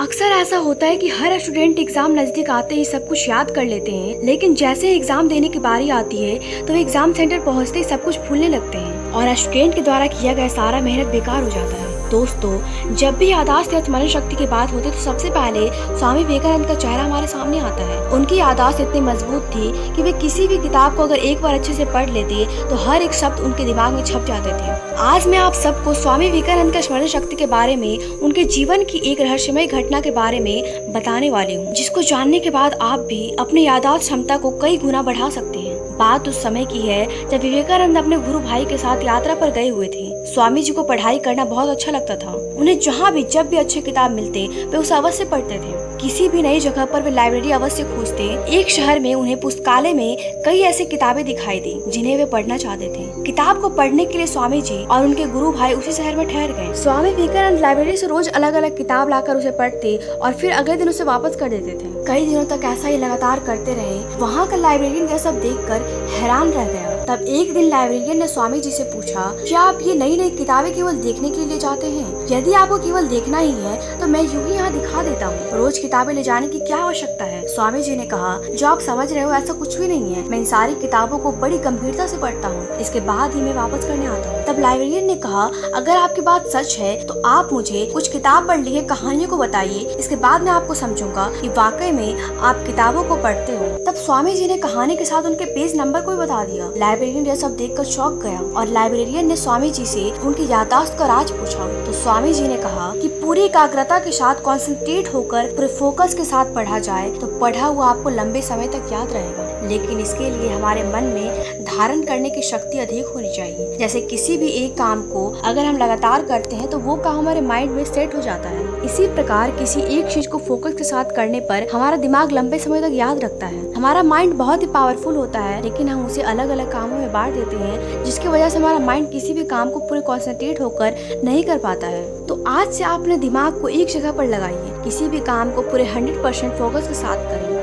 अक्सर ऐसा होता है कि हर स्टूडेंट एग्जाम नजदीक आते ही सब कुछ याद कर लेते हैं, लेकिन जैसे एग्जाम देने की बारी आती है तो एग्जाम सेंटर पहुंचते ही सब कुछ भूलने लगते हैं और स्टूडेंट के द्वारा किया गया सारा मेहनत बेकार हो जाता है। दोस्तों, जब भी याददाश्त या स्मरण शक्ति की बात होती है तो सबसे पहले स्वामी विवेकानंद का चेहरा हमारे सामने आता है। उनकी याददाश्त इतनी मजबूत थी कि वे किसी भी किताब को अगर एक बार अच्छे से पढ़ लेते तो हर एक शब्द उनके दिमाग में छप जाते थे। आज मैं आप सबको स्वामी विवेकानंद का स्मरण शक्ति के बारे में, उनके जीवन की एक रहस्यमय घटना के बारे में बताने वाली हूँ, जिसको जानने के बाद आप भी अपनी याददाश्त क्षमता को कई गुना बढ़ा सकते हैं। बात उस समय की है जब विवेकानंद अपने गुरु भाई के साथ यात्रा पर गए हुए थे। स्वामी जी को पढ़ाई करना बहुत अच्छा लगता था। उन्हें जहाँ भी जब भी अच्छे किताब मिलते वे उसे अवश्य पढ़ते थे। किसी भी नई जगह पर वे लाइब्रेरी अवश्य खोजते। एक शहर में उन्हें पुस्तकालय में कई ऐसी किताबें दिखाई दी जिन्हें वे पढ़ना चाहते थे। किताब को पढ़ने के लिए स्वामी जी और उनके गुरु भाई उसी शहर में ठहर गए। स्वामी विवेकानंद लाइब्रेरी से रोज अलग अलग किताब लाकर उसे पढ़ते और फिर अगले दिन उसे वापस कर देते थे। कई दिनों तक ऐसा ही लगातार करते रहे। वहाँ का लाइब्रेरियन यह सब देखकर हैरान रह गया। तब एक दिन लाइब्रेरियन ने स्वामी जी से पूछा, क्या आप ये नई नई किताबें केवल देखने के लिए जाते हैं? यदि आपको केवल देखना ही है तो मैं यूं ही यहाँ दिखा देता हूँ। रोज किताबें ले जाने की क्या आवश्यकता है? स्वामी जी ने कहा, जो आप समझ रहे हो ऐसा कुछ भी नहीं है। मैं इन सारी किताबों को बड़ी गंभीरता से पढ़ता हूँ, इसके बाद ही मैं वापस करने आता हूँ। तब लाइब्रेरियन ने कहा, अगर आपकी बात सच है तो आप मुझे कुछ किताब पढ़ ली है कहानियों को बताइए, इसके बाद मैं आपको समझूंगा कि वाकई में आप किताबों को पढ़ते हो। तब स्वामी जी ने कहानी के साथ उनके पेज नंबर को भी बता दिया। लाइब्रेरियन यह सब देखकर चौंक गया और लाइब्रेरियन ने स्वामी जी से उनकी याददाश्त का राज पूछा। तो स्वामी जी ने कहा कि पूरी एकाग्रता के साथ कंसंट्रेट होकर पूरे फोकस के साथ पढ़ा जाए तो पढ़ा हुआ आपको लंबे समय तक याद रहेगा, लेकिन इसके लिए हमारे मन में धारण करने की शक्ति अधिक होनी चाहिए। जैसे किसी भी एक काम को अगर हम लगातार करते हैं तो वो काम हमारे माइंड में सेट हो जाता है। इसी प्रकार किसी एक चीज को फोकस के साथ करने पर हमारा दिमाग लंबे समय तक याद रखता है। हमारा माइंड बहुत ही पावरफुल होता है, लेकिन हम उसे अलग अलग कामों में बांट देते हैं, जिसकी वजह से हमारा माइंड किसी भी काम को पूरे कॉन्सेंट्रेट होकर नहीं कर पाता है। तो आज से आप अपने दिमाग को एक जगह पर लगाइए, किसी भी काम को पूरे 100% फोकस के साथ करें।